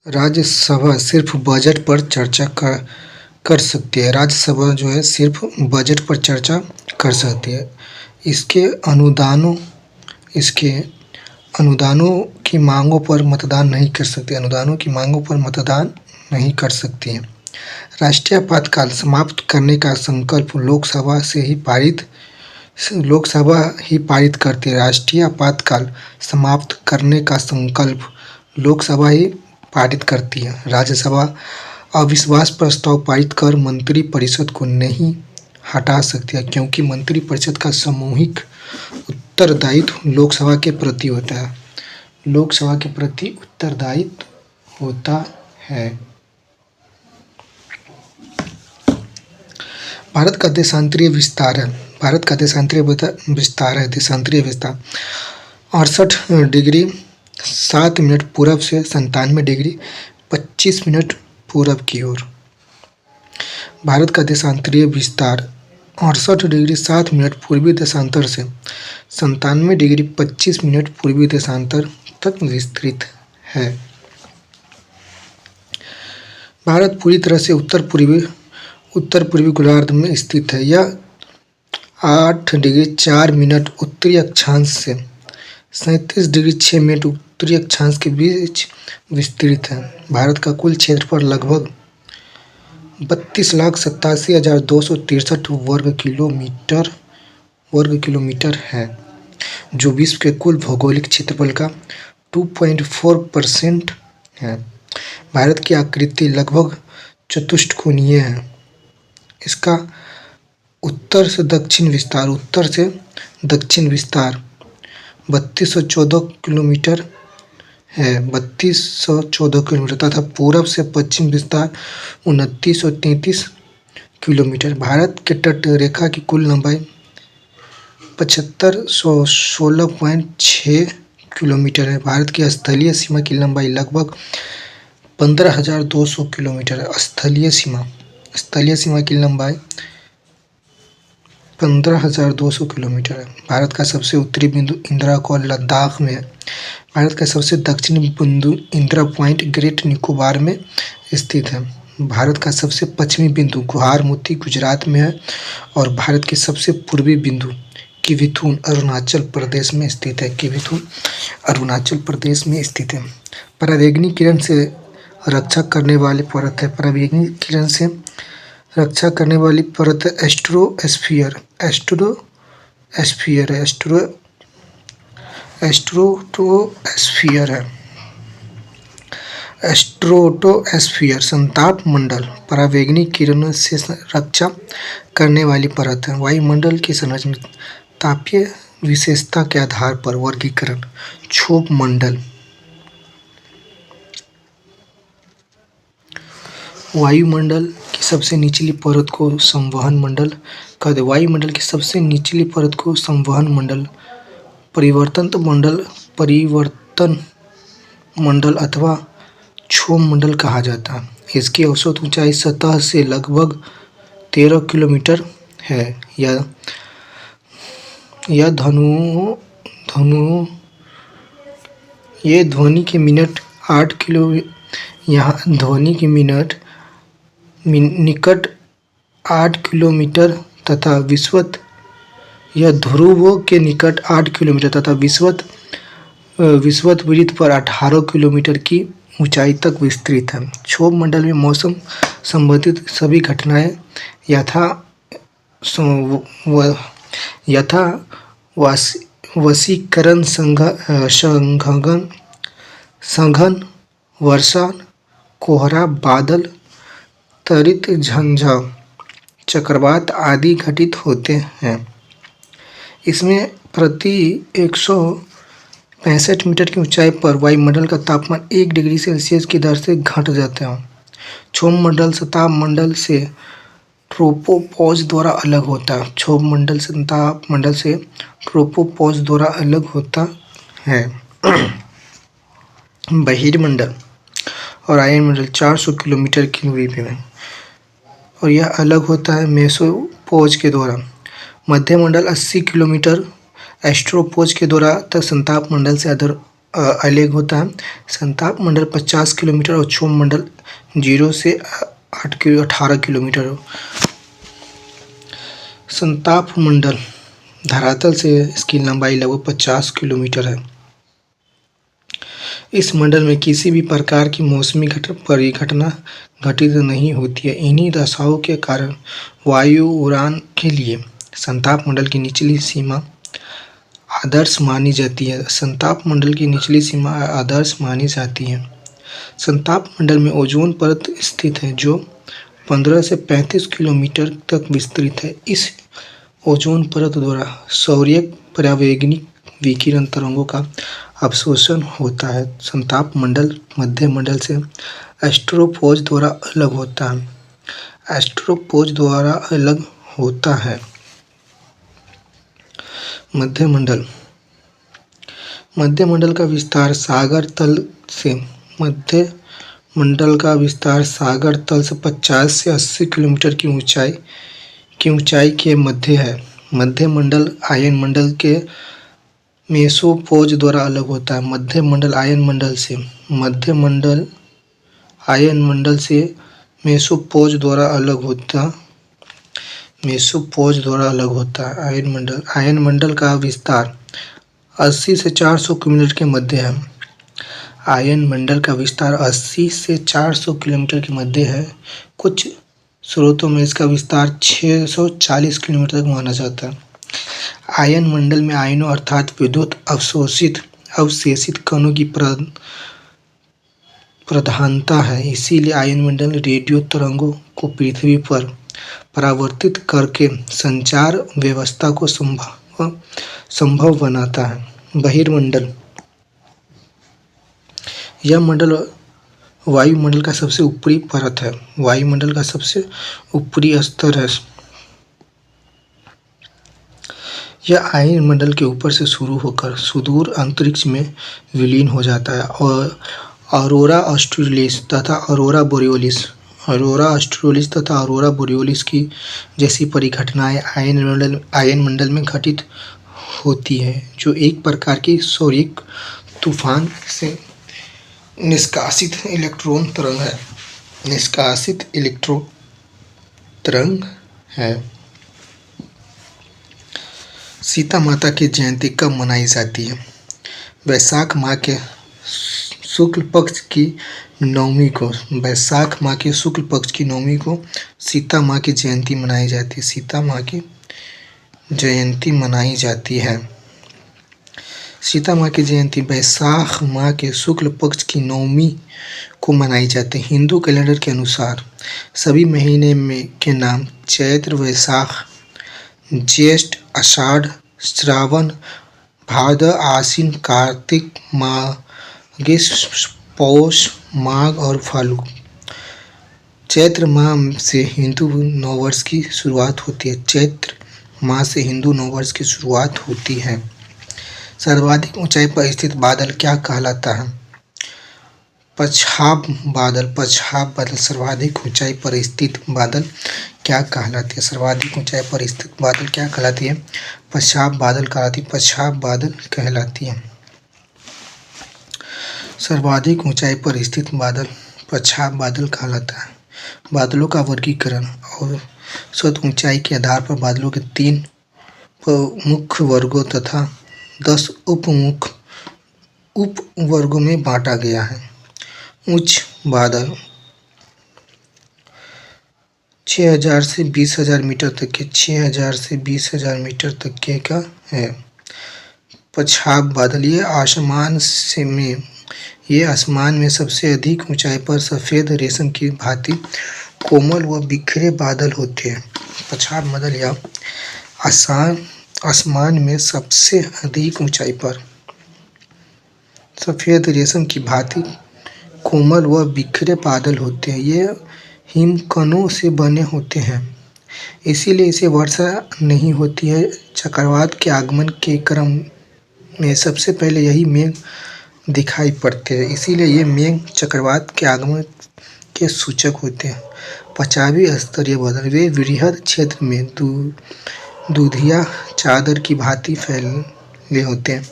राज्यसभा सिर्फ बजट पर चर्चा कर सकती है। राज्यसभा जो है सिर्फ बजट पर चर्चा कर सकती है। इसके अनुदानों इसके अनुदानों की मांगों पर मतदान नहीं कर सकती। अनुदानों की मांगों पर मतदान नहीं कर सकती है। राष्ट्रीय आपातकाल समाप्त करने का संकल्प लोकसभा ही पारित करती है। राष्ट्रीय आपातकाल समाप्त करने का संकल्प लोकसभा ही पारित करती है। राज्यसभा अविश्वास प्रस्ताव पारित कर मंत्रिपरिषद को नहीं हटा सकती है, क्योंकि मंत्रिपरिषद का सामूहिक उत्तरदायित्व लोकसभा के प्रति होता है। लोकसभा के प्रति उत्तरदायित्व होता है। भारत का देशांतरीय विस्तार है। भारत का देशांतरीय विस्तार है। देशांतरीय विस्तार 68 डिग्री 7 मिनट पूरब से 97 डिग्री 25 मिनट पूरब की ओर। भारत का देशांतरीय विस्तार 68 डिग्री 7 मिनट पूर्वी देशांतर से 97 डिग्री 25 मिनट पूर्वी देशांतर तक विस्तृत है। भारत पूरी तरह से उत्तर पूर्वी गोलार्ध में स्थित है। यह 8 डिग्री 4 मिनट उत्तरी अक्षांश से 37 डिग्री 6 मिनट उत्तरी अक्षांश के बीच विस्तृत है। भारत का कुल क्षेत्रफल लगभग 32,87,263 वर्ग किलोमीटर है, जो विश्व के कुल भौगोलिक क्षेत्रफल का 2.4% है। भारत की आकृति लगभग चतुष्कोणीय है। इसका उत्तर से दक्षिण विस्तार 3214 किलोमीटर है, 3214 किलोमीटर तथा पूरब से पश्चिम विस्तार 2933 किलोमीटर। भारत के तट रेखा की कुल लंबाई 7516.6 किलोमीटर है। भारत की स्थलीय सीमा की लंबाई लगभग 15,200 किलोमीटर है। स्थलीय सीमा की लंबाई 15,200 किलोमीटर है। भारत का सबसे उत्तरी बिंदु इंदिरा कॉल लद्दाख में है। भारत का सबसे दक्षिणी बिंदु इंदिरा पॉइंट ग्रेट निकोबार में स्थित है। भारत का सबसे पश्चिमी बिंदु गुवाहाटी गुजरात में है और भारत के सबसे पूर्वी बिंदु किविथुन अरुणाचल प्रदेश में स्थित है। पराबैंगनी किरण से रक्षा करने वाली परत है। पराबैंगनी किरण से रक्षा करने वाली परत एस्ट्रोस्फीयर है। संताप मंडल पराबैंगनी किरणों से रक्षा करने वाली परत है। वायुमंडल की संरचना तापीय विशेषता के आधार पर वर्गीकरण। क्षोभ मंडल वायुमंडल की सबसे निचली परत को संवहन मंडल कहते हैं। वायुमंडल की सबसे निचली परत को संवहन मंडल, परिवर्तन मंडल अथवा क्षोभ मंडल कहा जाता है। इसकी औसत ऊंचाई सतह से लगभग 13 किलोमीटर है। यह ध्वनि के मिनट 8 किलो यहाँ ध्वनि के निकट 8 किलोमीटर तथा विषुवत यह ध्रुवों के निकट 8 किलोमीटर तथा विषुवत वृत्त पर 18 किलोमीटर की ऊंचाई तक विस्तृत है। क्षोभ मंडल में मौसम संबंधित सभी घटनाएं यथा वशीकरण, संघन, वर्षा, कोहरा, बादल, त्वरित झंझा, चक्रवात आदि घटित होते हैं। इसमें प्रति 165 मीटर की ऊंचाई पर वायुमंडल का तापमान 1 डिग्री सेल्सियस की दर से घट जाता है। क्षोभ मंडल ताप मंडल से ट्रोपोपॉज द्वारा अलग होता है। क्षोभ मंडल ताप मंडल से ट्रोपोपॉज द्वारा अलग होता है। बहिर्मंडल और आयनमंडल 400 किलोमीटर की दूरी पे है और यह अलग होता है मेसोपोज के द्वारा। मध्यमंडल 80 किलोमीटर एस्ट्रोपोज के द्वारा तक संताप मंडल से अलग होता है। संताप मंडल 50 किलोमीटर और क्षोभ मंडल 0 से 18 किलोमीटर। संताप मंडल धरातल से इसकी लंबाई लगभग 50 किलोमीटर है। इस मंडल में किसी भी प्रकार की मौसमी परिघटना घटित नहीं होती है। इन्हीं दशाओं के कारण वायु उड़ान के लिए संताप मंडल की निचली सीमा आदर्श मानी जाती है। संताप मंडल की निचली सीमा आदर्श मानी जाती है। संताप मंडल में ओजोन परत स्थित है जो 15 से 35 किलोमीटर तक विस्तृत है। इस ओजोन परत द्वारा सौर्य परावैंगनिक विकिरण तरंगों का अवशोषण होता है। संताप मंडल मध्य मंडल से एस्ट्रोपोज द्वारा अलग होता है। एस्ट्रोपोज द्वारा अलग होता है। मध्य मंडल का विस्तार सागर तल से मध्य मंडल का विस्तार सागर तल से 50 से 80 किलोमीटर की ऊंचाई के मध्य है। मध्य मंडल आयन मंडल के मेसोपोज द्वारा अलग होता है। मध्य मंडल आयन मंडल से मेसोपोज द्वारा अलग होता है। आयन मंडल का विस्तार 80 से 400 किलोमीटर के मध्य है। आयन मंडल का विस्तार 80 से 400 किलोमीटर के मध्य है। कुछ स्रोतों में इसका विस्तार 640 किलोमीटर तक माना जाता है। आयन मंडल में आयनों अर्थात विद्युत अवशेषित कणों की प्रधानता है। इसीलिए आयन मंडल रेडियो तरंगों को पृथ्वी पर परावर्तित करके संचार व्यवस्था को संभव बनाता है। बहिर्मंडल यह मंडल वायुमंडल का सबसे ऊपरी परत है। वायुमंडल का सबसे ऊपरी स्तर है। यह आयन मंडल के ऊपर से शुरू होकर सुदूर अंतरिक्ष में विलीन हो जाता है और अरोरा ऑस्ट्रेलिस तथा अरोरा बोरियोलिस की जैसी परिघटनाएं आयन मंडल में घटित होती है, जो एक प्रकार की सौरिक तूफान से निष्कासित इलेक्ट्रॉन तरंग है। सीता माता की जयंती कब मनाई जाती है? वैशाख माह के शुक्ल पक्ष की नवमी को सीता माँ की जयंती मनाई जाती है। सीता माँ की जयंती वैशाख माह के शुक्ल पक्ष की नवमी को मनाई जाती है। हिंदू कैलेंडर के अनुसार सभी महीने के नाम चैत्र, वैशाख, ज्येष्ठ, आषाढ़, श्रावण, भाद्र, आश्विन, कार्तिक, माघ, पौष, माघ और फाल्गुन। चैत्र माह से हिंदू नववर्ष की शुरुआत होती है। सर्वाधिक ऊंचाई पर स्थित बादल क्या कहलाता है? पछाब बादल सर्वाधिक ऊंचाई पर स्थित बादल क्या कहलाती है? पछाब बादल कहलाती है। सर्वाधिक ऊंचाई पर स्थित बादल पछाब बादल कहलाता है। बादलों का वर्गीकरण औसत ऊंचाई के आधार पर बादलों के 3 मुख्य वर्गों तथा 10 उप वर्गों में बांटा गया है। उच्च बादल 6000 से 20000 मीटर तक के का है। पछाब बादल ये आसमान में सबसे अधिक ऊंचाई पर सफ़ेद रेशम की भांति कोमल व बिखरे बादल होते हैं। पछाब बादल या आसमान में सबसे अधिक ऊंचाई पर सफ़ेद रेशम की भांति कोमल व बिखरे बादल होते हैं। ये हिमकणों से बने होते हैं, इसीलिए इसे वर्षा नहीं होती है। चक्रवात के आगमन के क्रम में सबसे पहले यही मेघ दिखाई पड़ते हैं, इसीलिए ये मेघ चक्रवात के आगमन के सूचक होते हैं। पछाबी स्तरीय बादल वे वृहद क्षेत्र में दूधिया चादर की भांति फैले होते हैं।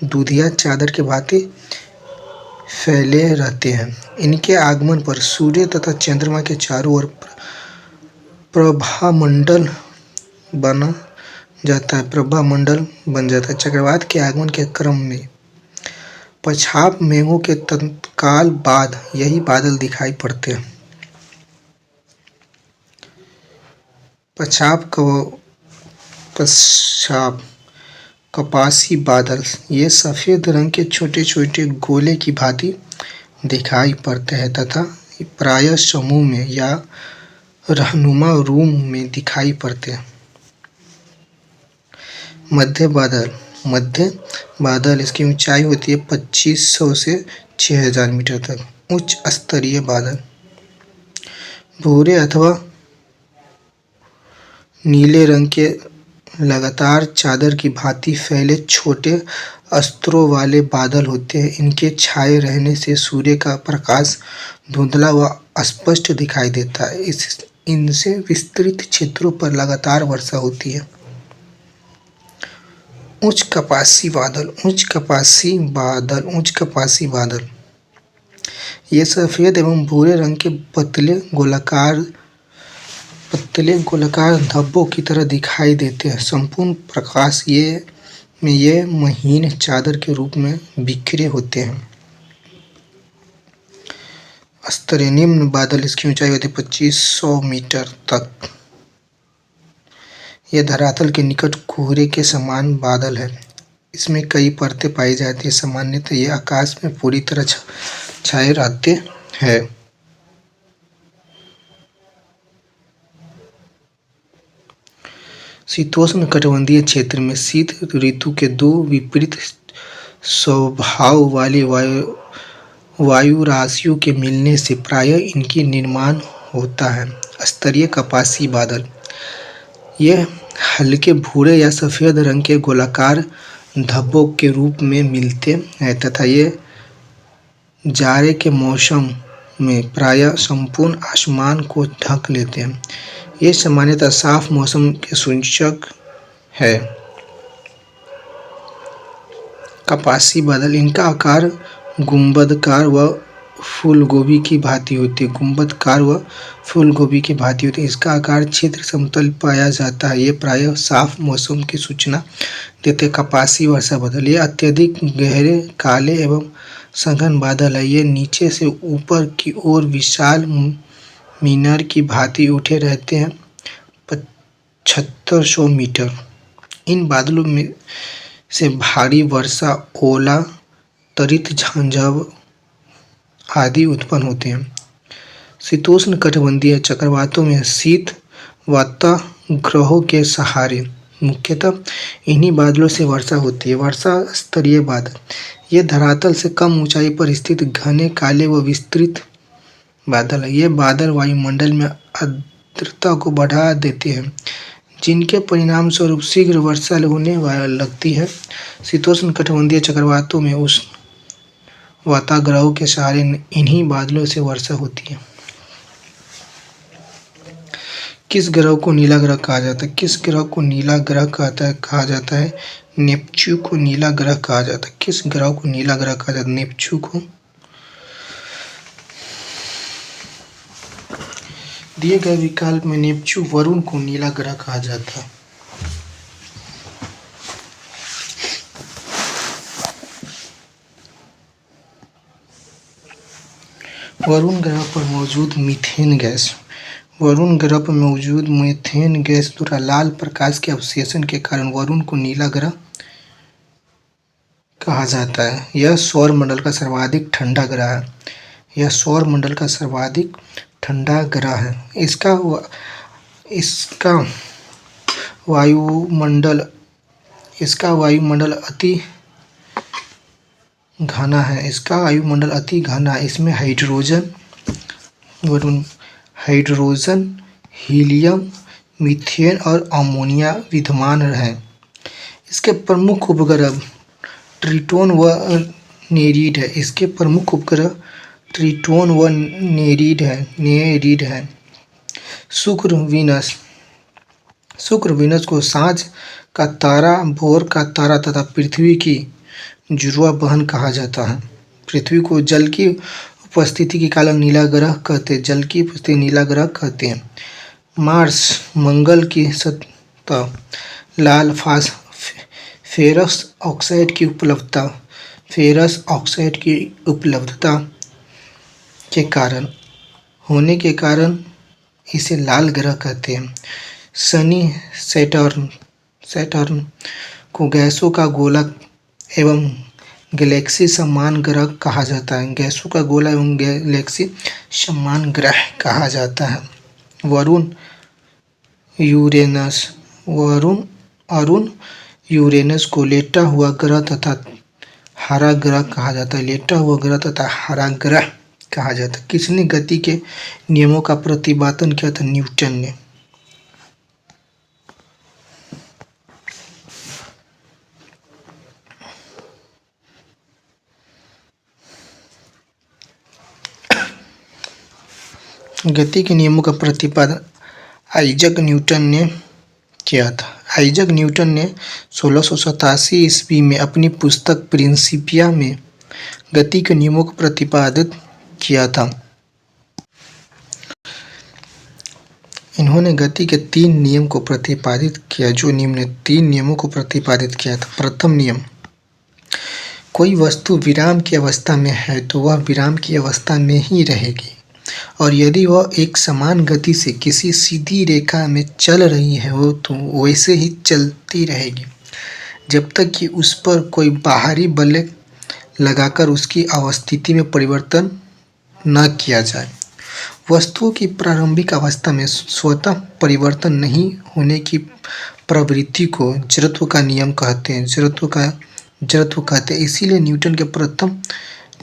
दूधिया चादर के भांति फैले रहते हैं। इनके आगमन पर सूर्य तथा चंद्रमा के चारों ओर प्रभामंडल बन जाता है। चक्रवात के आगमन के क्रम में पछाप मेघों के तत्काल बाद यही बादल दिखाई पड़ते हैं। पछाप कपासी बादल ये सफ़ेद रंग के छोटे छोटे गोले की भांति दिखाई पड़ते हैं तथा प्रायः समूह में या रहनुमा रूप में दिखाई पड़ते हैं। मध्य बादल इसकी ऊंचाई होती है 2500 से 6000 मीटर तक। उच्च स्तरीय बादल भूरे अथवा नीले रंग के लगातार चादर की भांति फैले छोटे स्तरों वाले बादल होते हैं। इनके छाए रहने से सूर्य का प्रकाश धुंधला व अस्पष्ट दिखाई देता है। इनसे विस्तृत क्षेत्रों पर लगातार वर्षा होती है। उच्च कपासी बादल ये सफ़ेद एवं भूरे रंग के पतले गोलाकार धब्बों की तरह दिखाई देते हैं। संपूर्ण प्रकाश ये महीन चादर के रूप में बिखरे होते हैं। स्तरीय निम्न बादल इसकी ऊंचाई होती है 2500 मीटर तक। यह धरातल के निकट कोहरे के समान बादल है। इसमें कई परतें पाई जाती हैं। सामान्यतः ये आकाश में पूरी तरह छाए रहते हैं। शीतोष्ण कटिबंधीय क्षेत्र में शीत ऋतु के दो विपरीत स्वभाव वाली वायु राशियों के मिलने से प्रायः इनकी निर्माण होता है। स्तरीय कपासी बादल यह हल्के भूरे या सफ़ेद रंग के गोलाकार धब्बों के रूप में मिलते हैं तथा ये जाड़े के मौसम में प्रायः संपूर्ण आसमान को ढक लेते हैं। ये सामान्यतः साफ मौसम के सूचक है। कपासी बादल इनका आकार गुंबदकार व फूलगोभी की भांति होती है। इसका आकार क्षेत्र समतल पाया जाता है। ये प्रायः साफ मौसम की सूचना देते। कपासी वर्षा बादल ये अत्यधिक गहरे काले एवं सघन बादल है। ये नीचे से ऊपर की ओर विशाल मीनार की भांति उठे रहते हैं 7500 मीटर। इन बादलों में से भारी वर्षा, ओला, त्वरित झंझाव आदि उत्पन्न होते हैं। शीतोष्ण कटिबंधीय चक्रवातों में शीत वाताग्रहों के सहारे मुख्यतः इन्हीं बादलों से वर्षा होती है। वर्षा स्तरीय बादल ये धरातल से कम ऊंचाई पर स्थित घने काले व विस्तृत बादल है। ये बादल वायुमंडल में आर्द्रता को बढ़ा देते हैं, जिनके परिणाम स्वरूप शीघ्र वर्षा होने लगती है। शीतोष्ण कटिबंधीय चक्रवातों में उष्ण वाताग्रहों के सहारे इन्हीं बादलों से वर्षा होती है। किस ग्रह को नीला ग्रह कहा जाता है? नेपच्यून को नीला ग्रह कहा जाता है। किस ग्रह को नीला ग्रह कहा जाता है? नेपच्यून को। दिए गए विकल्प में नेपच्यून वरुण को नीला ग्रह कहा जाता है। वरुण ग्रह पर मौजूद मीथेन गैस द्वारा लाल प्रकाश के अवशेषण के कारण वरुण को नीला ग्रह कहा जाता है। यह सौरमंडल का सर्वाधिक ठंडा ग्रह है। इसका वायुमंडल अति घना है। इसमें हाइड्रोजन, हीलियम, मीथेन और अमोनिया विद्यमान हैं। इसके प्रमुख उपग्रह ट्रिटोन व नेरीड है। शुक्र, वीनस को सांझ का तारा, भोर का तारा तथा पृथ्वी की जुड़वां बहन कहा जाता है। पृथ्वी को जल की उपस्थिति के कारण नीला ग्रह कहते हैं। जल की उपस्थिति नीला ग्रह कहते हैं। मार्स मंगल की सतह लाल फेरस ऑक्साइड की उपलब्धता फेरस ऑक्साइड की उपलब्धता के कारण होने के कारण इसे लाल ग्रह कहते हैं। शनि सैटर्न को गैसों का गोला एवं गैलेक्सी समान ग्रह कहा जाता है। गैसों का गोला एवं गैलेक्सी समान ग्रह कहा जाता है। वरुण यूरेनस को लेटा हुआ ग्रह तथा हरा ग्रह कहा जाता है। लेटा हुआ ग्रह तथा हरा ग्रह कहा जाता है। किसने गति के नियमों का प्रतिपादन किया था? न्यूटन ने। गति के नियमों का प्रतिपादन आइजक न्यूटन ने किया था। आइजक न्यूटन ने 1687 ईस्वी में अपनी पुस्तक प्रिंसिपिया में गति के नियमों को प्रतिपादित किया था। इन्होंने गति के 3 नियम को प्रतिपादित किया। जो निम्न 3 नियमों को प्रतिपादित किया था। प्रथम नियम, कोई वस्तु विराम की अवस्था में है तो वह विराम की अवस्था में ही रहेगी, और यदि वह एक समान गति से किसी सीधी रेखा में चल रही है वो तो वैसे ही चलती रहेगी जब तक कि उस पर कोई बाहरी बल लगाकर उसकी अवस्थिति में परिवर्तन न किया जाए। वस्तुओं की प्रारंभिक अवस्था में स्वतः परिवर्तन नहीं होने की प्रवृत्ति को जड़त्व का नियम कहते हैं। जड़त्व कहते हैं। इसीलिए न्यूटन के प्रथम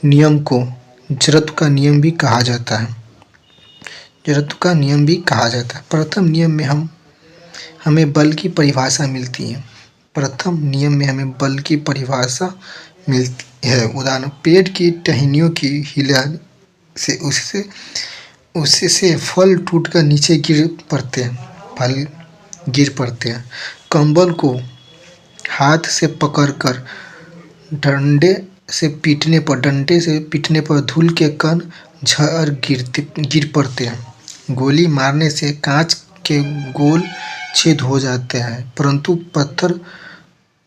नियम को जड़त्व का नियम भी कहा जाता है। जड़त्व का नियम भी कहा जाता है। प्रथम नियम में हमें बल की परिभाषा मिलती है। प्रथम नियम में हमें बल की परिभाषा मिलती है। उदाहरण, पेड़ की टहनियों की हिलने से उससे फल टूटकर नीचे गिर पड़ते हैं। कंबल को हाथ से पकड़कर डंडे से पीटने पर धूल के कण झड़ गिर पड़ते हैं। गोली मारने से कांच के गोल छेद हो जाते हैं, परंतु पत्थर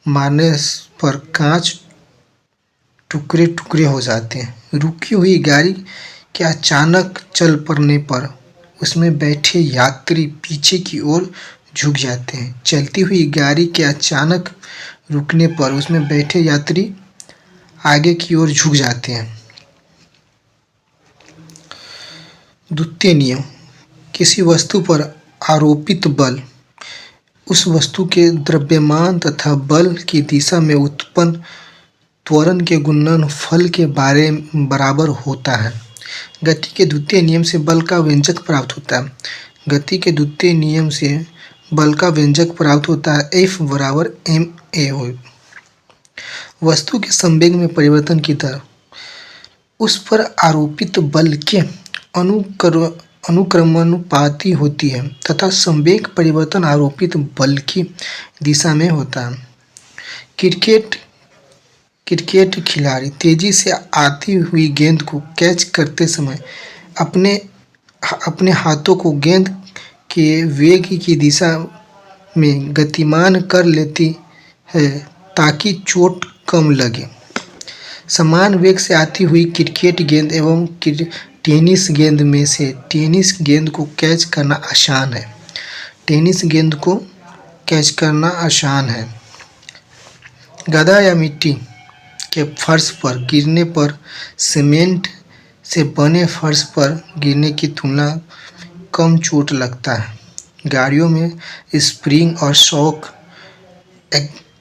मारने पर कांच टुकड़े टुकड़े हो जाते हैं। रुकी हुई गाड़ी के अचानक चल पड़ने पर उसमें बैठे यात्री पीछे की ओर झुक जाते हैं। चलती हुई गाड़ी के अचानक रुकने पर उसमें बैठे यात्री आगे की ओर झुक जाते हैं। द्वितीय नियम, किसी वस्तु पर आरोपित बल उस वस्तु के द्रव्यमान तथा बल की दिशा में उत्पन्न त्वरण के गुणनफल के बराबर होता है। गति के द्वितीय नियम से बल का व्यंजक प्राप्त होता है। गति के द्वितीय नियम से बल का व्यंजक प्राप्त होता है। F बराबर ma। वस्तु के संवेग में परिवर्तन की दर उस पर आरोपित बल के अनुक्रमानुपाती होती है तथा संवेग परिवर्तन आरोपित बल की दिशा में होता है। क्रिकेट खिलाड़ी तेजी से आती हुई गेंद को कैच करते समय अपने हाथों को गेंद के वेग की दिशा में गतिमान कर लेती है ताकि चोट कम लगे। समान वेग से आती हुई क्रिकेट गेंद एवं टेनिस गेंद में से टेनिस गेंद को कैच करना आसान है। गदा या मिट्टी के फर्श पर गिरने पर सीमेंट से बने फर्श पर गिरने की तुलना कम चोट लगता है। गाड़ियों में स्प्रिंग और शॉक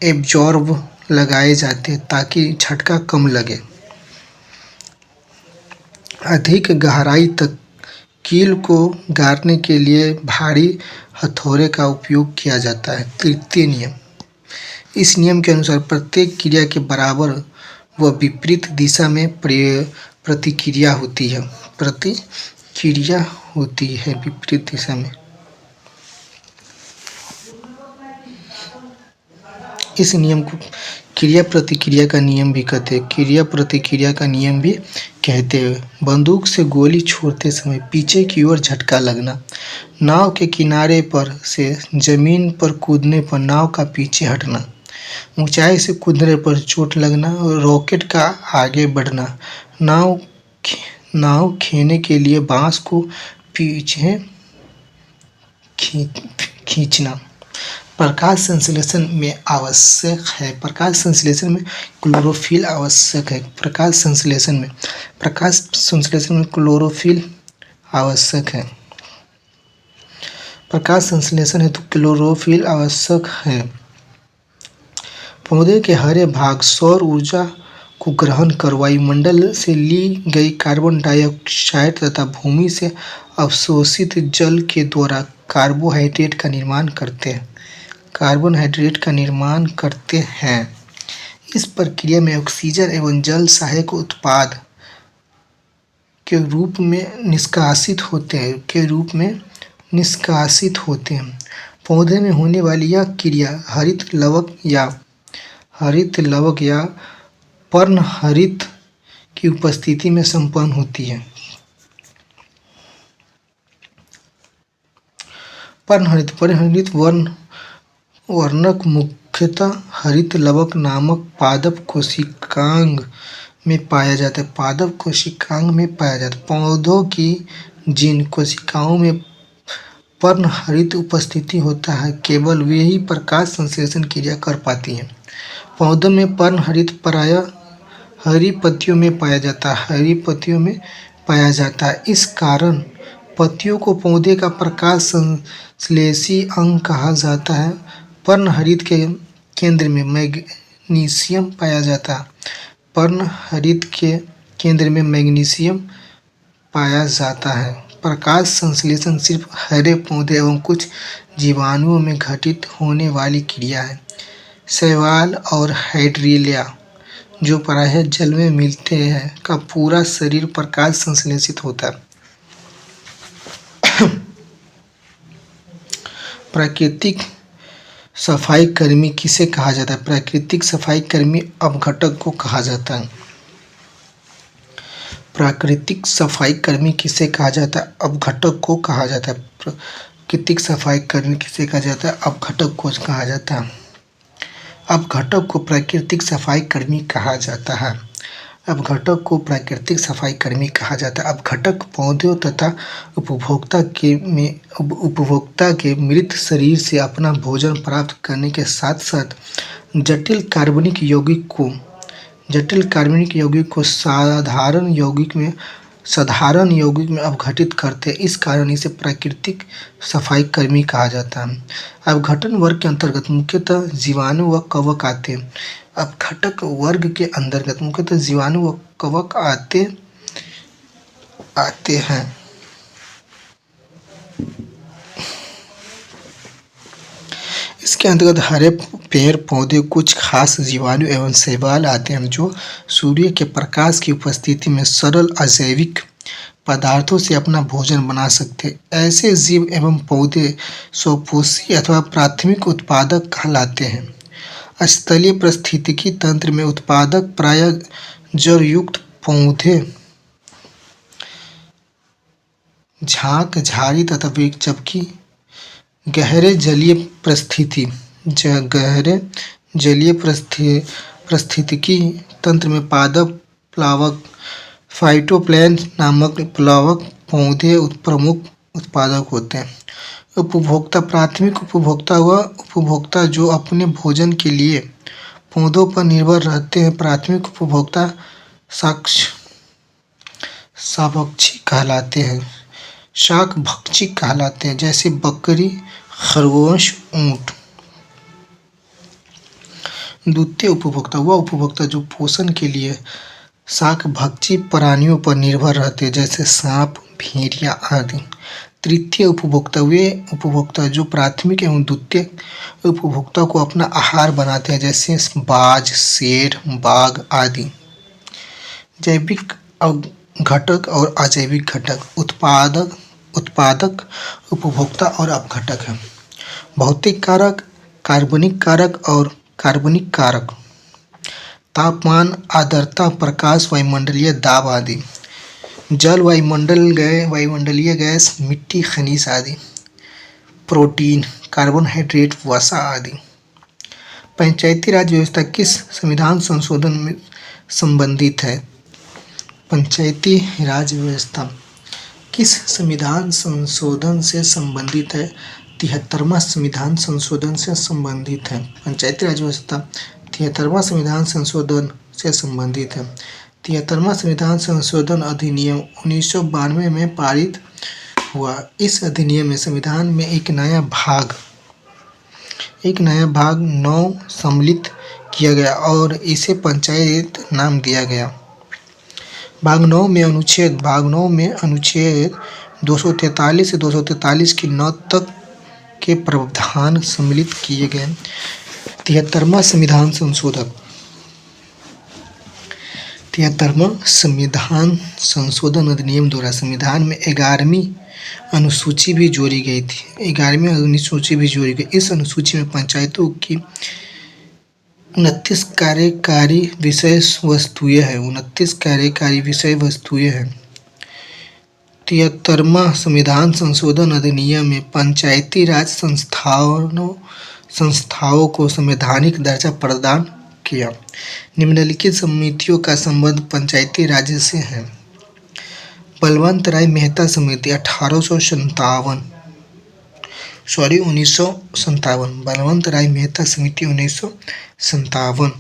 एब्जॉर्ब लगाए जाते हैं ताकि झटका कम लगे। अधिक गहराई तक कील को गाड़ने के लिए भारी हथौड़े का उपयोग किया जाता है। तृतीय नियम, इस नियम के अनुसार प्रत्येक क्रिया के बराबर व विपरीत दिशा में प्रतिक्रिया होती है। विपरीत दिशा में। इस नियम को क्रिया प्रतिक्रिया का नियम भी कहते हैं। क्रिया प्रतिक्रिया का नियम भी कहते हैं। बंदूक से गोली छोड़ते समय पीछे की ओर झटका लगना, नाव के किनारे पर से जमीन पर कूदने पर नाव का पीछे हटना, ऊंचाई से कूदने पर चोट लगना, रॉकेट का आगे बढ़ना, नाव खेने के लिए बांस को पीछे खींचना। प्रकाश संश्लेषण में आवश्यक है। प्रकाश संश्लेषण में क्लोरोफिल आवश्यक है। प्रकाश संश्लेषण में क्लोरोफिल आवश्यक है। प्रकाश संश्लेषण हेतु क्लोरोफिल आवश्यक है। पौधे के हरे भाग सौर ऊर्जा को ग्रहण कर वायुमंडल से ली गई कार्बन डाइऑक्साइड तथा भूमि से अवशोषित जल के द्वारा कार्बोहाइड्रेट का निर्माण करते हैं। इस प्रक्रिया में ऑक्सीजन एवं जल सहायक उत्पाद के रूप में निष्कासित होते हैं। पौधे में होने वाली यह क्रिया हरित लवक या पर्णहरित की उपस्थिति में संपन्न होती है। पर्णहरित वर्णक मुख्यतः हरित लवक नामक पादप कोशिकांग में पाया जाता है। पौधों की जिन कोशिकाओं में पर्णहरित उपस्थिति होता है, केवल वे ही प्रकाश संश्लेषण क्रिया कर पाती हैं। पौधों में पर्णहरित प्रायः हरी पत्तियों में पाया जाता है। इस कारण पत्तियों को पौधे का प्रकाश संश्लेषी अंग कहा जाता है। पर्णहरित के केंद्र में मैग्नीशियम पाया जाता है। प्रकाश संश्लेषण सिर्फ हरे पौधे एवं कुछ जीवाणुओं में घटित होने वाली क्रिया है। शैवाल और हाइड्रिलिया, जो प्रायः जल में मिलते हैं, का पूरा शरीर प्रकाश संश्लेषित होता है। प्राकृतिक सफाई कर्मी किसे कहा जाता है? प्राकृतिक सफाई कर्मी अपघटक को कहा जाता है। प्राकृतिक सफाई कर्मी किसे कहा जाता है? अपघटक को कहा जाता है। प्राकृतिक सफाई कर्मी किसे कहा जाता है? अपघटक को कहा जाता है। अपघटक को प्राकृतिक सफाई कर्मी कहा जाता है। अपघटक को प्राकृतिक सफाई कर्मी कहा जाता है। अपघटक पौधों तथा उपभोक्ता के मृत शरीर से अपना भोजन प्राप्त करने के साथ साथ जटिल कार्बनिक यौगिक को साधारण यौगिक में अपघटित करते हैं। इस कारण इसे प्राकृतिक सफाई कर्मी कहा जाता है। अपघटन वर्ग के अंतर्गत मुख्यतः जीवाणु व कवक आते हैं। अपघटक वर्ग के अंतर्गत मुख्यतः जीवाणु व कवक आते हैं। इसके अंतर्गत हरे पेड़ पौधे, कुछ खास जीवाणु एवं शैवाल आते हैं, जो सूर्य के प्रकाश की उपस्थिति में सरल अजैविक पदार्थों से अपना भोजन बना सकते हैं। ऐसे जीव एवं पौधे स्वपोषी अथवा प्राथमिक उत्पादक कहलाते हैं। स्थलीय पारिस्थितिकी तंत्र में उत्पादक प्रायः जड़युक्त पौधे, झाग झाड़ी तथा वृक्ष, जबकि गहरे जलीय पारिस्थितिकी तंत्र में पादप प्लावक, फाइटोप्लैंक्टन नामक प्लावक पौधे प्रमुख उत्पादक होते हैं। उपभोक्ता, प्राथमिक उपभोक्ता वह उपभोक्ता जो अपने भोजन के लिए पौधों पर निर्भर रहते हैं। प्राथमिक उपभोक्ता शाकभक्षी कहलाते हैं, जैसे बकरी, खरगोश, ऊंट। द्वितीय उपभोक्ता वह उपभोक्ता जो पोषण के लिए शाकभक्षी प्राणियों पर निर्भर रहते हैं, जैसे सांप, भेड़िया आदि। तृतीय उपभोक्ता वे उपभोक्ता जो प्राथमिक एवं द्वितीय उपभोक्ता को अपना आहार बनाते हैं, जैसे बाज, शेर, बाघ आदि। जैविक घटक और अजैविक घटक, उत्पादक उपभोक्ता और अपघटक है। भौतिक कारक, कार्बनिक कारक और कार्बनिक कारक, तापमान, आर्द्रता, प्रकाश, वायुमंडलीय दाब आदि। जल, वायुमंडलीय गैस, मिट्टी, खनिज आदि। प्रोटीन, कार्बोहाइड्रेट, वसा आदि। पंचायती राज व्यवस्था किस संविधान संशोधन में संबंधित है? पंचायती राज व्यवस्था किस संविधान संशोधन से संबंधित है? 73वां संविधान संशोधन से संबंधित है। पंचायती राज व्यवस्था 73वां संविधान संशोधन से संबंधित है। 73वां संविधान संशोधन अधिनियम 1992 में पारित हुआ। इस अधिनियम में संविधान में एक नया भाग 9 सम्मिलित किया गया और इसे पंचायत नाम दिया गया। भाग 9 में अनुच्छेद 243 से 243 की 9 तक के प्रावधान सम्मिलित किए गए। 73वां संविधान संशोधन 73वां संविधान संशोधन अधिनियम द्वारा संविधान में 11वीं अनुसूची भी जोड़ी गई थी। 11वीं अनुसूची भी जोड़ी गई। इस अनुसूची में पंचायतों की 29 कार्यकारी विषय वस्तुएं हैं। 29 कार्यकारी विषय वस्तुएं हैं। 73वां संविधान संशोधन अधिनियम में पंचायती राज संस्थाओं को संवैधानिक दर्जा प्रदान किया। निम्नलिखित समितियों का संबंध पंचायती राज से है। बलवंत राय मेहता समिति 1957। बलवंत राय मेहता समिति 1957।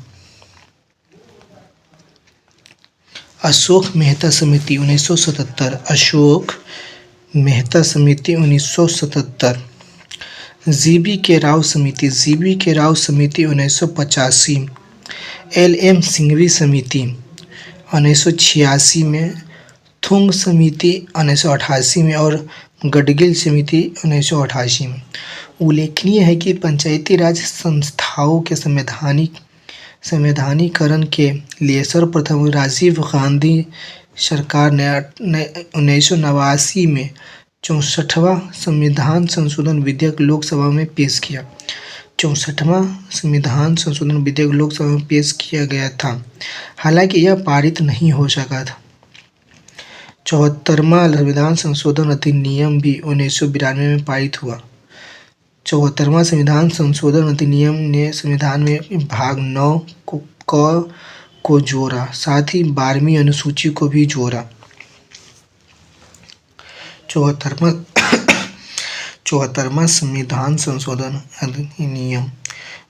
अशोक मेहता समिति 1977। अशोक मेहता समिति 1977। जीबी के राव समिति 1985। LM सिंघवी समिति 1986 में, थुंग समिति 1988 में और गडगिल समिति 1988 में। उल्लेखनीय है कि पंचायती राज संस्थाओं के संवैधानिकरण के लिए सर्वप्रथम राजीव गांधी सरकार ने 1989 में 64वां संविधान संशोधन विधेयक लोकसभा में पेश किया। 64वां संविधान संशोधन विधेयक लोकसभा में पेश किया गया था, हालांकि यह पारित नहीं हो सका था। 74वां संविधान संशोधन अधिनियम भी 1992 में पारित हुआ। 74वां संविधान संशोधन अधिनियम ने संविधान में भाग 9 को जोड़ा, साथ ही 12वीं अनुसूची को भी जोड़ा। 74वां संविधान संशोधन अधिनियम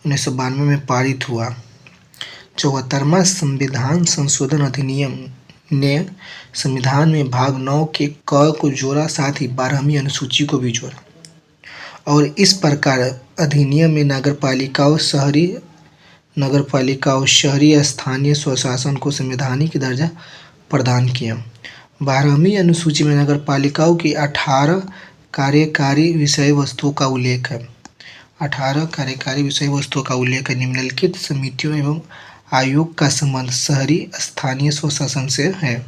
1992 में पारित हुआ। 74वां संविधान संशोधन अधिनियम ने संविधान में भाग 9 के क को जोड़ा, साथ ही 12वीं अनुसूची को भी जोड़ा और इस प्रकार अधिनियम में नगरपालिकाओं, शहरी स्थानीय स्वशासन को संवैधानिक दर्जा प्रदान किया। 12वीं अनुसूची में नगरपालिकाओं की 18 कार्यकारी विषय वस्तुओं का उल्लेख है। 18 कार्यकारी विषय वस्तुओं का उल्लेख है। निम्नलिखित समितियों एवं आयोग का संबंध शहरी स्थानीय स्वशासन से है।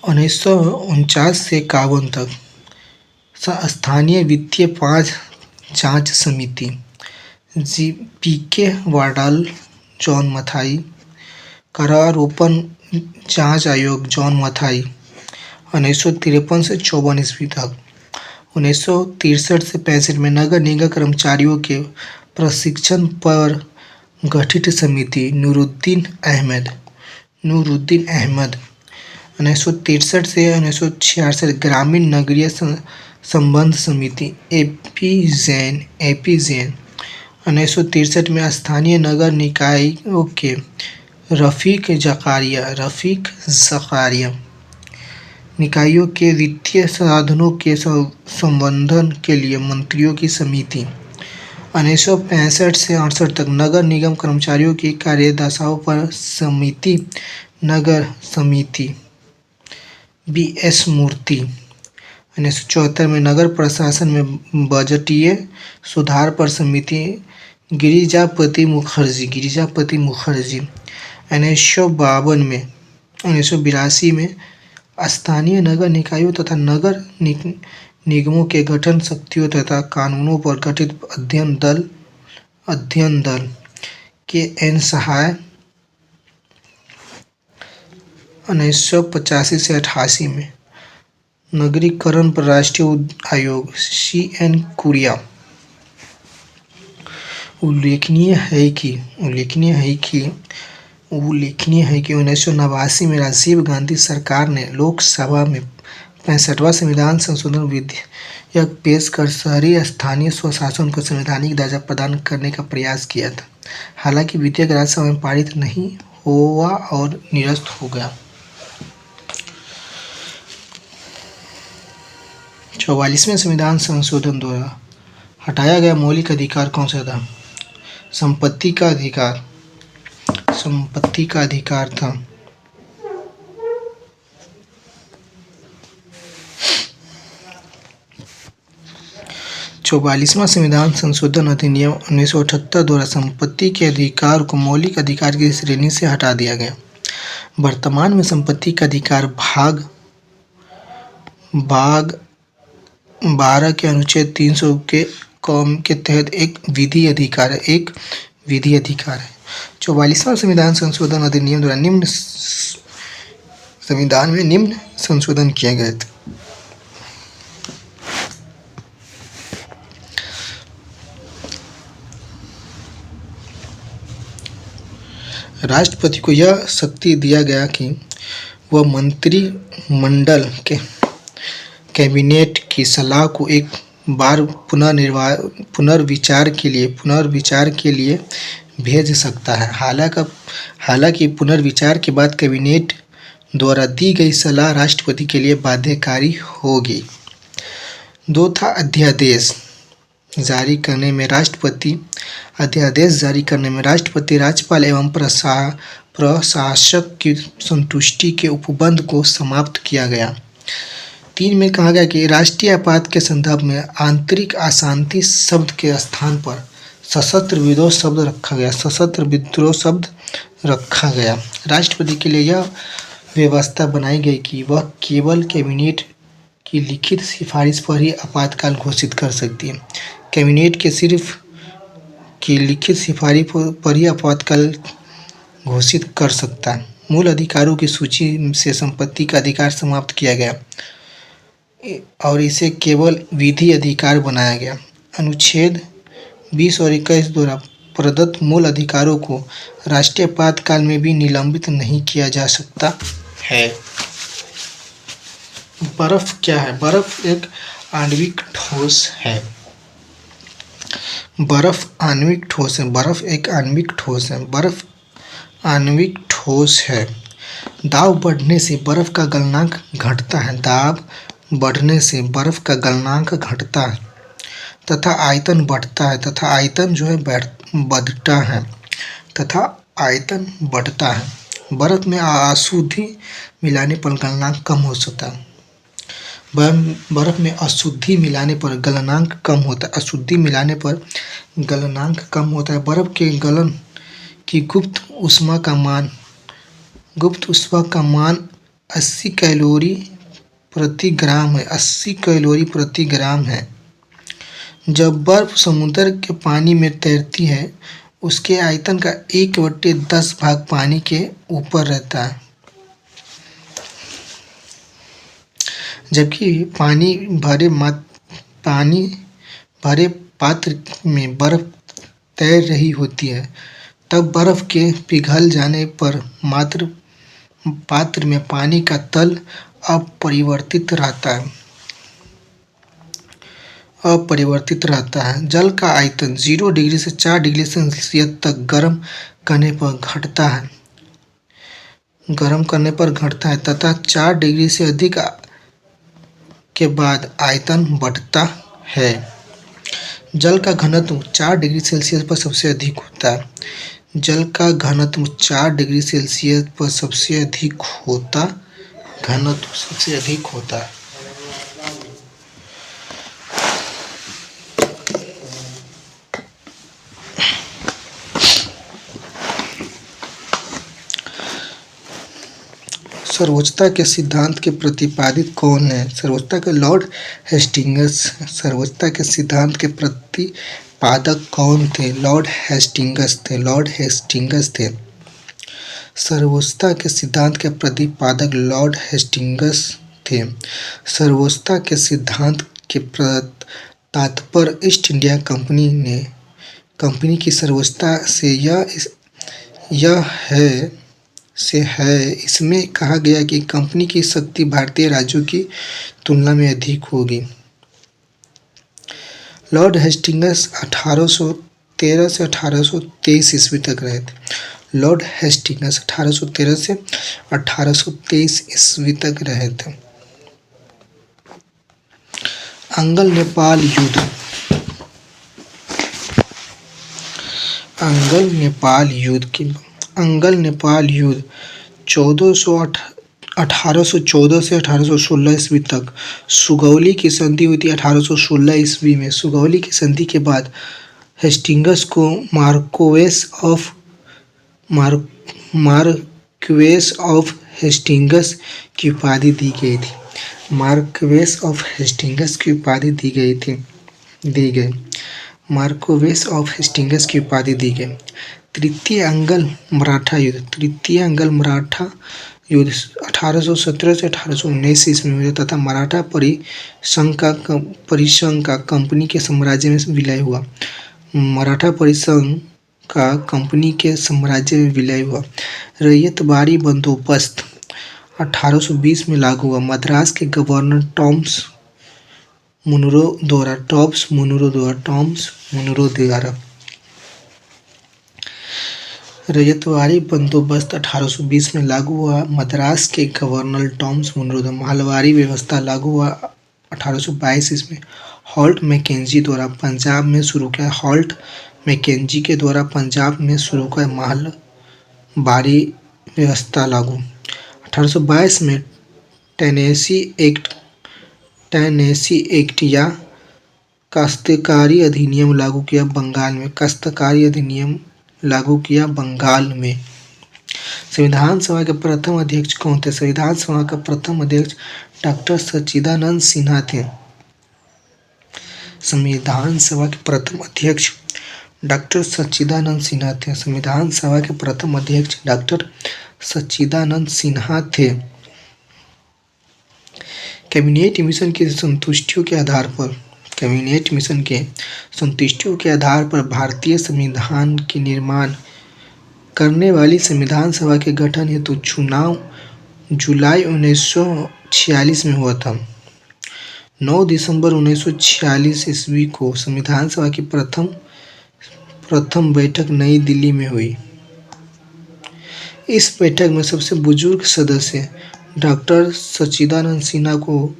1949 से 51 तक स्थानीय वित्तीय 5 जांच समिति PK वाडाल, जॉन मथाई। करारोपण जांच आयोग, जॉन मथाई। 1953 से 54 ईस्वी तक। 1963 से 65 में नगर निगम कर्मचारियों के प्रशिक्षण पर गठित समिति, नूरुद्दीन अहमद। 1963 से 1966 ग्रामीण नगरीय संबंध समिति, AP जैन। 1963 में स्थानीय नगर निकायों के रफीक ज़कारिया। निकायों के वित्तीय साधनों के संवर्धन के लिए मंत्रियों की समिति। 1965 से 68 तक नगर निगम कर्मचारियों की कार्यदशाओं पर समिति, नगर समिति, BS मूर्ति। 1974 में नगर प्रशासन में बजटीय सुधार पर समिति, गिरिजापति मुखर्जी। 1982 में 1982 में स्थानीय नगर निकायों तथा नगर निगमों के गठन शक्तियों तथा कानूनों पर गठित अध्ययन दल के एन सहाय 1985 से 88 में नगरीकरण पर राष्ट्रीय आयोग CN कुरिया। उल्लेखनीय है कि 1989 में राजीव गांधी सरकार ने लोकसभा में 65वां संविधान संशोधन विधेयक पेश कर शहरी स्थानीय स्वशासन को संवैधानिक दर्जा प्रदान करने का प्रयास किया था। हालांकि विधेयक राज्यसभा में पारित नहीं हुआ और निरस्त हो गया। 44वें संविधान संशोधन द्वारा हटाया गया मौलिक अधिकार कौन सा था? संपत्ति का अधिकार था। 44वां संविधान संशोधन अधिनियम 1978 द्वारा संपत्ति के अधिकार को मौलिक अधिकार की श्रेणी से हटा दिया गया। वर्तमान में संपत्ति का अधिकार भाग 12 के अनुच्छेद 300 के तहत एक विधि अधिकार है। 44वां संविधान संशोधन अधिनियम द्वारा संविधान में निम्न संशोधन किए गए थे। राष्ट्रपति को यह शक्ति दिया गया कि वह मंत्रिमंडल के कैबिनेट की सलाह को एक बार पुनर्विचार के लिए भेज सकता है। हालांकि पुनर्विचार के बाद कैबिनेट द्वारा दी गई सलाह राष्ट्रपति के लिए बाध्यकारी होगी। 2 था अध्यादेश जारी करने में राष्ट्रपति राज्यपाल एवं प्रशासक की संतुष्टि के उपबंध को समाप्त किया गया। 3 में कहा गया कि राष्ट्रीय आपात के संदर्भ में आंतरिक अशांति शब्द के स्थान पर सशस्त्र विद्रोह शब्द रखा गया। राष्ट्रपति के लिए यह व्यवस्था बनाई गई कि वह केवल कैबिनेट की लिखित सिफारिश पर ही आपातकाल घोषित कर सकती है। कैबिनेट के सिर्फ की लिखित सिफारिश पर ही आपातकाल घोषित कर सकता है। मूल अधिकारों की सूची से संपत्ति का अधिकार समाप्त किया गया और इसे केवल विधि अधिकार बनाया गया। अनुच्छेद 20 और 21 द्वारा प्रदत्त मूल अधिकारों को राष्ट्रीय आपातकाल में भी निलंबित नहीं किया जा सकता है। बर्फ क्या है? बर्फ एक आणविक ठोस है। बर्फ एक आणविक ठोस है। दाब बढ़ने से बर्फ का गलनांक घटता है तथा आयतन बढ़ता है बर्फ में अशुद्धि मिलाने पर गलनांक कम हो सकता है। अशुद्धि मिलाने पर गलनांक कम होता है। बर्फ के गलन की गुप्त ऊष्मा का मान 80 कैलोरी प्रति ग्राम है। जब बर्फ समुद्र के पानी में तैरती है उसके आयतन का 1/10 भाग पानी के ऊपर रहता है, जबकि पानी भरे पात्र में बर्फ तैर रही होती है। तब बर्फ के पिघल जाने पर पात्र में पानी का तल अपरिवर्तित रहता है। जल का आयतन 0 डिग्री से 4 डिग्री सेल्सियस तक गर्म करने पर घटता है तथा 4 डिग्री से अधिक के बाद आयतन बढ़ता है। जल का घनत्व 4 डिग्री सेल्सियस पर सबसे अधिक होता है। सर्वोच्चता के सिद्धांत के प्रतिपादित कौन है? सर्वोच्चता के लॉर्ड हेस्टिंग्स। सर्वोच्चता के सिद्धांत के प्रतिपादक कौन थे? लॉर्ड हेस्टिंग्स थे। लॉर्ड हेस्टिंग्स थे। सर्वोच्चता के सिद्धांत के प्रतिपादक लॉर्ड हेस्टिंग्स थे। सर्वोच्चता के सिद्धांत के तात्पर्य ईस्ट इंडिया कंपनी की सर्वोच्चता यह है इसमें कहा गया कि कंपनी की शक्ति भारतीय राज्यों की तुलना में अधिक होगी। लॉर्ड हेस्टिंग्स 1813 से 1823 ईस्वी तक रहे थे। लॉर्ड हेस्टिंग्स 1813 से 1823 ईस्वी तक रहे थे। अंगल नेपाल युद्ध। अंगल नेपाल युद्ध 1814 से 1816 ईस्वी तक। सुगौली की संधि हुई थी 1816 ईस्वी में। सुगौली की संधि के बाद हेस्टिंग्स को मार्क्वेस ऑफ हेस्टिंग्स की उपाधि दी गई थी। मार्क्वेस ऑफ हेस्टिंग्स की उपाधि दी गई। मार्क्वेस ऑफ हेस्टिंग्स की उपाधि दी गई। तृतीय अंगल मराठा युद्ध 1817 से 1819 ईस्वी में तथा मराठा परिसंघ का कंपनी के साम्राज्य में विलय हुआ। मराठा परिसंघ का कंपनी के साम्राज्य में विलय हुआ। रैयतवाड़ी बंदोबस्त 1820 में लागू हुआ। मद्रास के गवर्नर टॉमस मुनरो द्वारा रैयतवाड़ी बंदोबस्त 1820 में लागू हुआ। मद्रास के गवर्नर टॉमस मुनरो द्वारा महलवाड़ी व्यवस्था लागू हुआ 1822 ईस्वी में। हॉल्ट मैकेंजी द्वारा पंजाब में शुरू किया। हॉल्ट मैकेंजी के द्वारा पंजाब में शुरू किया महलवाड़ी व्यवस्था लागू। 1822 में टेनेसी एक्ट या काश्तकारी अधिनियम लागू किया बंगाल में। काश्तकारी अधिनियम लागू किया बंगाल में। संविधान सभा के प्रथम अध्यक्ष कौन थे? संविधान सभा का प्रथम अध्यक्ष डॉक्टर सच्चिदानंद सिन्हा थे। संविधान सभा के प्रथम अध्यक्ष डॉक्टर सच्चिदानंद सिन्हा थे। संविधान सभा के प्रथम अध्यक्ष डॉक्टर सच्चिदानंद सिन्हा थे। कैबिनेट मिशन की संतुष्टियों के आधार पर भारतीय संविधान के निर्माण करने वाली संविधान सभा के गठन हेतु चुनाव जुलाई 1946 में हुआ था। 9 दिसंबर 1946 ईस्वी को संविधान सभा की प्रथम बैठक नई दिल्ली में हुई। इस बैठक में सबसे बुजुर्ग सदस्य डॉक्टर सच्चिदानंद सिन्हा को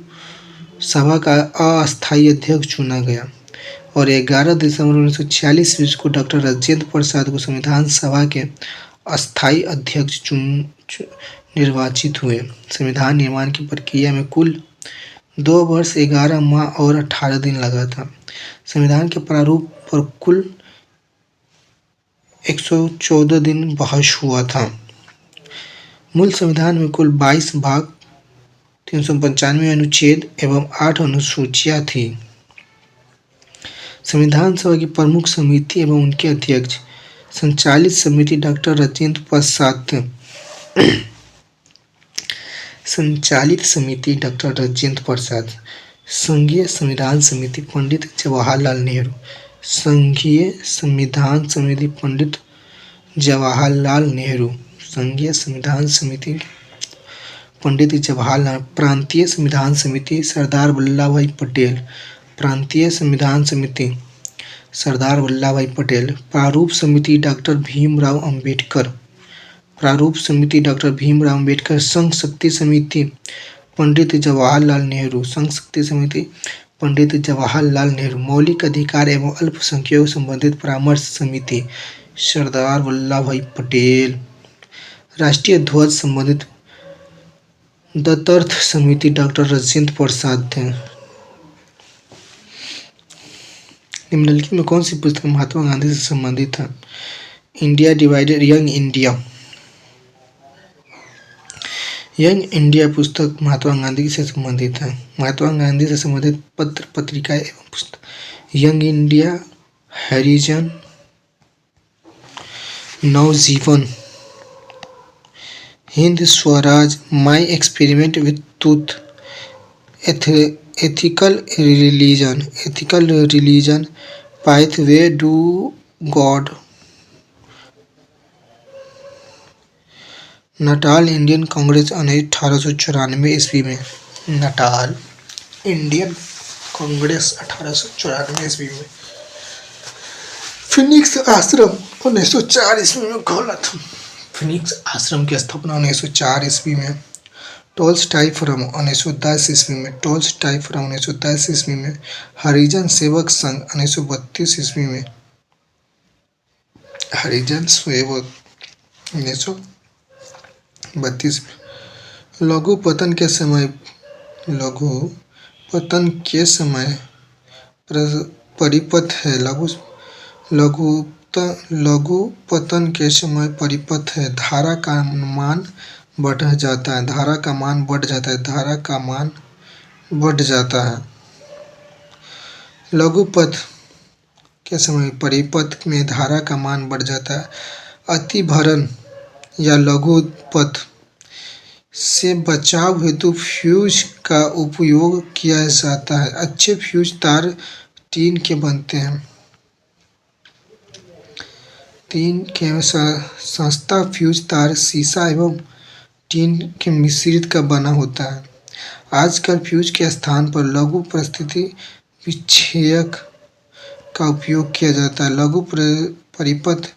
सभा का अस्थायी अध्यक्ष चुना गया और 11 दिसंबर 1946 ईस्वी को डॉक्टर राजेंद्र प्रसाद को संविधान सभा के अस्थायी अध्यक्ष निर्वाचित हुए। संविधान निर्माण की प्रक्रिया में कुल 2 वर्ष 11 माह और 18 दिन लगा था। संविधान के प्रारूप पर कुल 114 दिन बहस हुआ था। मूल संविधान में कुल 22 भाग, 395 अनुच्छेद एवं 8 अनुसूचियां थी। संविधान सभा की प्रमुख समिति एवं उनके अध्यक्ष संचालित समिति डॉक्टर राजेंद्र प्रसाद थे। संचालित समिति डॉक्टर राजेंद्र प्रसाद। संघीय संविधान समिति पंडित जवाहरलाल नेहरू। संघीय संविधान समिति पंडित जवाहरलाल नेहरू। संघीय संविधान समिति पंडित जवाहरलाल। प्रांतीय संविधान समिति सरदार वल्लभ भाई पटेल। प्रांतीय संविधान समिति सरदार वल्लभ भाई पटेल। प्रारूप समिति डॉक्टर भीमराव अंबेडकर। प्रारूप समिति डॉक्टर भीमराव अंबेडकर। संघ शक्ति समिति पंडित जवाहरलाल नेहरू। संघ शक्ति समिति पंडित जवाहरलाल नेहरू। मौलिक अधिकार एवं अल्पसंख्यकों संबंधित परामर्श समिति सरदार वल्लभ भाई पटेल। राष्ट्रीय ध्वज संबंधित दत्तर्थ समिति डॉक्टर राजेंद्र प्रसाद थे। निम्नलिखित में कौन सी पुस्तक महात्मा गांधी से संबंधित है? India divided, young India. Young India पुस्तक महात्मा गांधी से संबंधित है। महात्मा गांधी से संबंधित पत्र पत्रिका एवं पुस्तक Young India, Harijan, Navjivan, Hind Swaraj, my experiment with truth, ethical religion, pathway to God, Natal Indian Congress 1894 ईस्वी में। नटाल इंडियन कांग्रेस 1894 ईस्वी में। फिनिक्स आश्रम 1904 ईस्वी में खोला था। फिनिक्स आश्रम की स्थापना 1904 ईस्वी में। टॉल्स्टॉय फोरम 1910 ईस्वी में। टॉल्स्टॉय फोरम 1910 ईस्वी में। हरिजन सेवक संघ 1932 ईस्वी में। हरिजन सेवक 1932 में। लघु पतन के समय परिपथ है। लघु पतन के समय परिपथ है। धारा का मान बढ़ जाता है। धारा का मान बढ़ जाता है। धारा का मान बढ़ जाता है। लघुपथ के समय परिपथ में धारा का मान बढ़ जाता है। अतिभरण या लघुपथ से बचाव हेतु फ्यूज का उपयोग किया जाता है। अच्छे फ्यूज तार टीन के बनते हैं। टीन के सस्ता फ्यूज तार सीसा एवं टीन के मिश्रित का बना होता है। आजकल फ्यूज के स्थान पर लघु परिस्थिति विच्छेदक का उपयोग किया जाता है। लघु परिपथ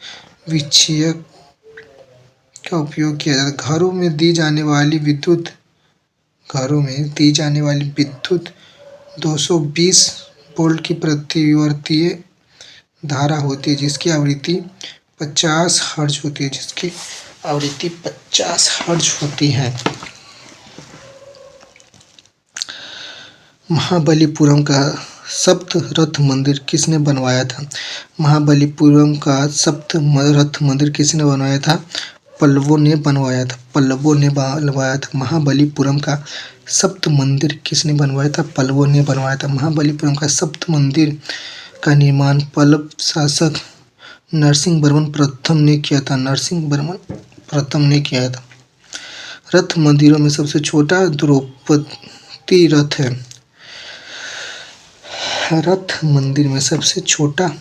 विच्छेदक का उपयोग किया जाता है। घरों में दी जाने वाली विद्युत 220 वोल्ट की प्रतिवर्तीय धारा होती है, जिसकी आवृत्ति 50 हर्ट्ज होती है। महाबलीपुरम का सप्त रथ मंदिर किसने बनवाया था? महाबलीपुरम का सप्त रथ मंदिर किसने बनवाया था? पल्लवों ने बनवाया था। महाबलीपुरम का सप्त मंदिर किसने बनवाया था? पल्लवों ने बनवाया था। महाबलीपुरम का सप्त मंदिर का निर्माण पल्लव शासक नरसिंहवर्मन प्रथम ने किया था। रथ मंदिरों में सबसे छोटा द्रौपदी रथ है। रथ मंदिर में सबसे छोटा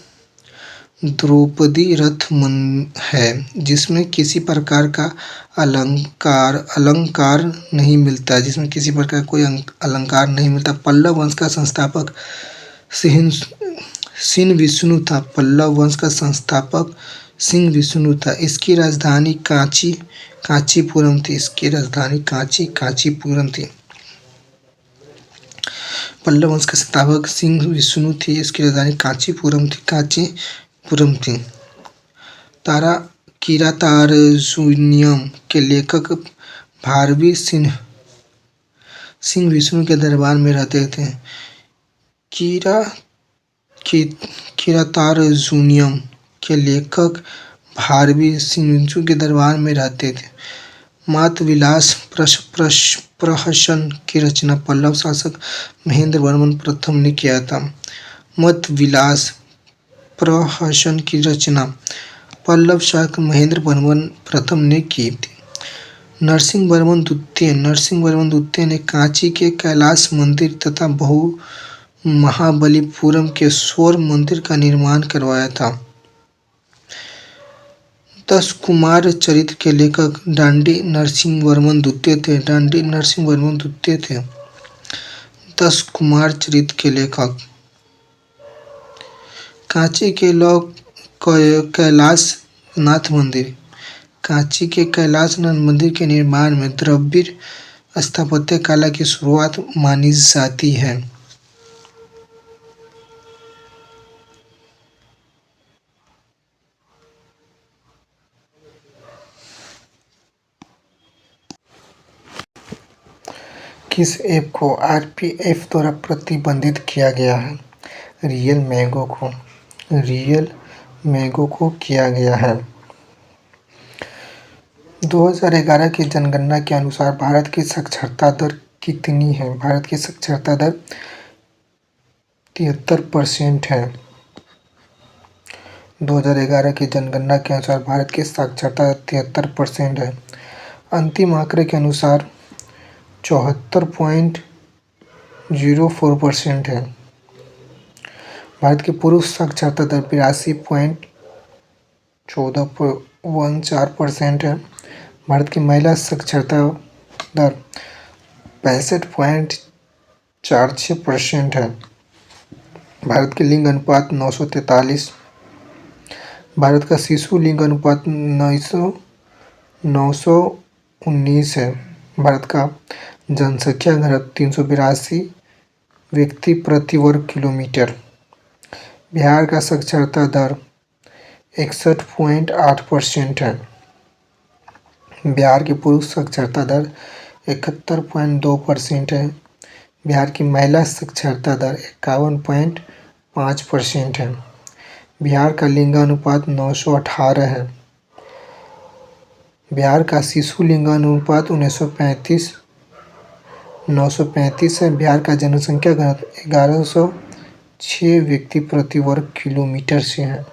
द्रौपदी रथ है, जिसमें किसी प्रकार का अलंकार नहीं मिलता। पल्लव वंश का संस्थापक सिंह विष्णु था। पल्लव वंश का संस्थापक सिंह विष्णु था। इसकी राजधानी कांचीपुरम थी। पल्लव वंश के संस्थापक सिंह विष्णु थी। इसकी राजधानी कांचीपुरम थी। किरातार्जुनीयम के लेखक भारवी सिंह विष्णु के दरबार में रहते थे। किरातार्जुनीयम के लेखक भारवी सिंह विष्णु के दरबार में रहते थे। मतविलास प्रहसन की रचना पल्लव शासक महेंद्र वर्मन प्रथम ने किया था। मतविलास प्रहसन की रचना पल्लव शासक महेंद्र वर्मन प्रथम ने की थी। नरसिंहवर्मन द्वितीय ने कांची के कैलाश मंदिर तथा महाबलीपुरम के शोर मंदिर का निर्माण करवाया था। 10 कुमार चरित्र के लेखक डांडी नरसिंहवर्मन द्वितीय थे। 10 कुमार चरित्र के लेखक। कांची के कैलाशनाथ मंदिर के निर्माण में द्रविड़ स्थापत्य कला की शुरुआत मानी जाती है। किस ऐप को आरपीएफ द्वारा प्रतिबंधित किया गया है? रियल मैंगो को किया गया है। 2011 की जनगणना के अनुसार भारत की साक्षरता दर कितनी है? भारत की साक्षरता दर 73% है। 2011 की जनगणना के अनुसार भारत की साक्षरता दर 73% है। अंतिम आंकड़े के अनुसार 74.04% है। भारत की पुरुष साक्षरता दर 82.14% है। भारत की महिला साक्षरता दर 65.46% है। भारत की लिंग अनुपात 943। भारत का शिशु लिंग अनुपात 919 है। भारत का जनसंख्या घनत्व 382 व्यक्ति प्रति वर्ग किलोमीटर। बिहार का साक्षरता दर 61.8% है। बिहार की पुरुष साक्षरता दर 71.2% है। बिहार की महिला साक्षरता दर 51.5% है। बिहार का लिंगानुपात 918 है। बिहार का शिशु लिंगानुपात 935 है। बिहार का जनसंख्या घनत्व 1106 व्यक्ति प्रति वर्ग किलोमीटर से है।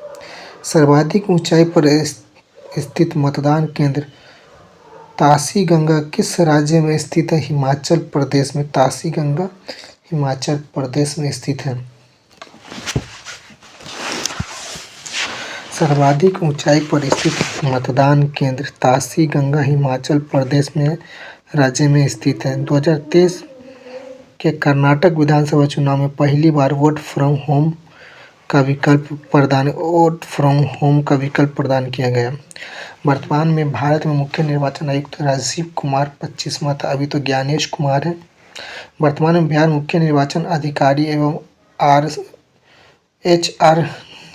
सर्वाधिक ऊंचाई पर स्थित मतदान केंद्र ताशी गंगा किस राज्य में स्थित है? हिमाचल प्रदेश में। ताशी गंगा हिमाचल प्रदेश में स्थित है। सर्वाधिक ऊंचाई पर स्थित मतदान केंद्र ताशी गंगा हिमाचल प्रदेश में राज्य में स्थित है। 2023 के कर्नाटक विधानसभा चुनाव में पहली बार वोट फ्रॉम होम का विकल्प प्रदान किया गया। वर्तमान में भारत में मुख्य निर्वाचन आयुक्त राजीव कुमार 25वां था, अभी तो ज्ञानेश कुमार है। वर्तमान में बिहार मुख्य निर्वाचन अधिकारी एवं HR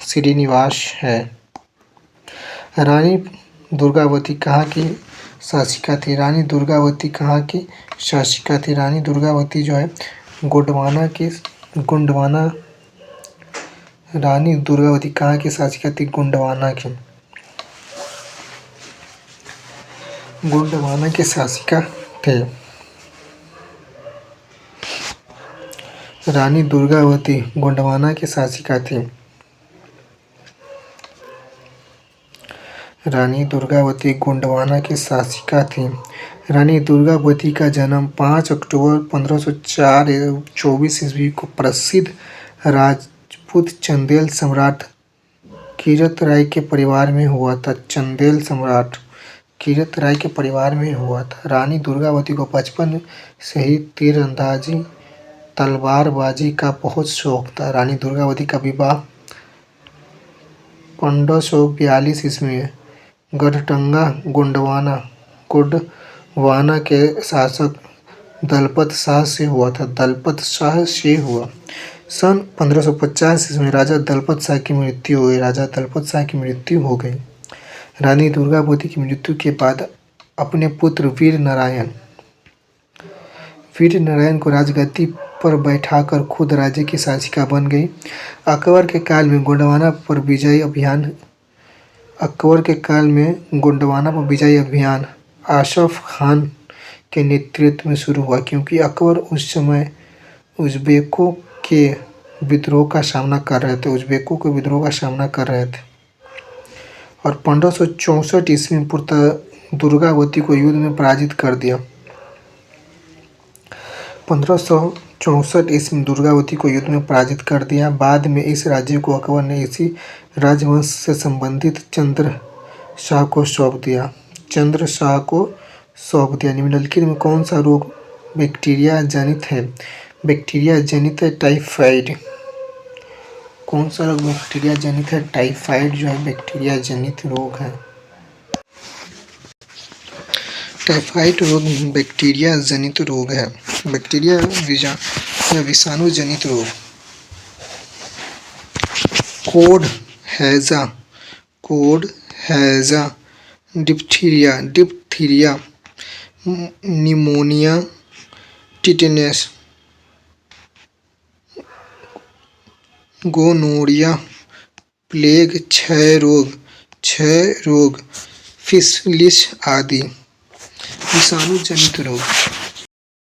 श्रीनिवास है। रानी दुर्गावती कहाँ की शासिका थी? रानी दुर्गावती कहाँ की शासिका थी? रानी दुर्गावती जो है गोंडवाना। रानी दुर्गावती कहाँ की शासिका थी? गोंडवाना की शासिका थे। रानी दुर्गावती गोंडवाना की शासिका थी। रानी दुर्गावती गोंडवाना की शासिका थी। रानी दुर्गावती का जन्म 5 अक्टूबर 1504 24 ईस्वी को प्रसिद्ध राजपूत चंदेल सम्राट किरतराय के परिवार में हुआ था। चंदेल सम्राट किरतराय के परिवार में हुआ था। रानी दुर्गावती को बचपन से ही तीरंदाजी तलवारबाजी का बहुत शौक था। रानी दुर्गावती का विवाह 1542 ईस्वी में गढ़टंगा गोंडवाना के शासक दलपत शाह से हुआ था। सन 1550 ईस्वी में राजा दलपत शाह की मृत्यु हो गई। रानी दुर्गावती की मृत्यु के बाद अपने पुत्र वीर नारायण को राजगद्दी पर बैठाकर खुद राज्य की शासिका बन गई। अकबर के काल में गोंडवाना पर विजयी अभियान आसफ खान के नेतृत्व में शुरू हुआ, क्योंकि अकबर उस समय उज़्बेकों के विद्रोह का सामना कर रहे थे और 1564 ईस्वी में दुर्गावती को युद्ध में पराजित कर दिया। 1564 ईस्वी में दुर्गावती को युद्ध में पराजित कर दिया। बाद में इस राज्य को अकबर ने इसी राजवंश से संबंधित चंद्र शाह को सौंप दिया। निम्नलिखित में कौन सा रोग बैक्टीरिया जनित है? बैक्टीरिया जनित है टाइफाइड। कौन सा रोग बैक्टीरिया जनित है? टाइफाइड जो है बैक्टीरिया जनित रोग है। टाइफाइड रोग बैक्टीरिया जनित रोग है। बैक्टीरिया या विषाणु जनित रोग। कोड हैजा diphtheria pneumonia tetanus gonorrhoea plague क्षय रोग फिशलिश आदि। विषाणु जनित रोग।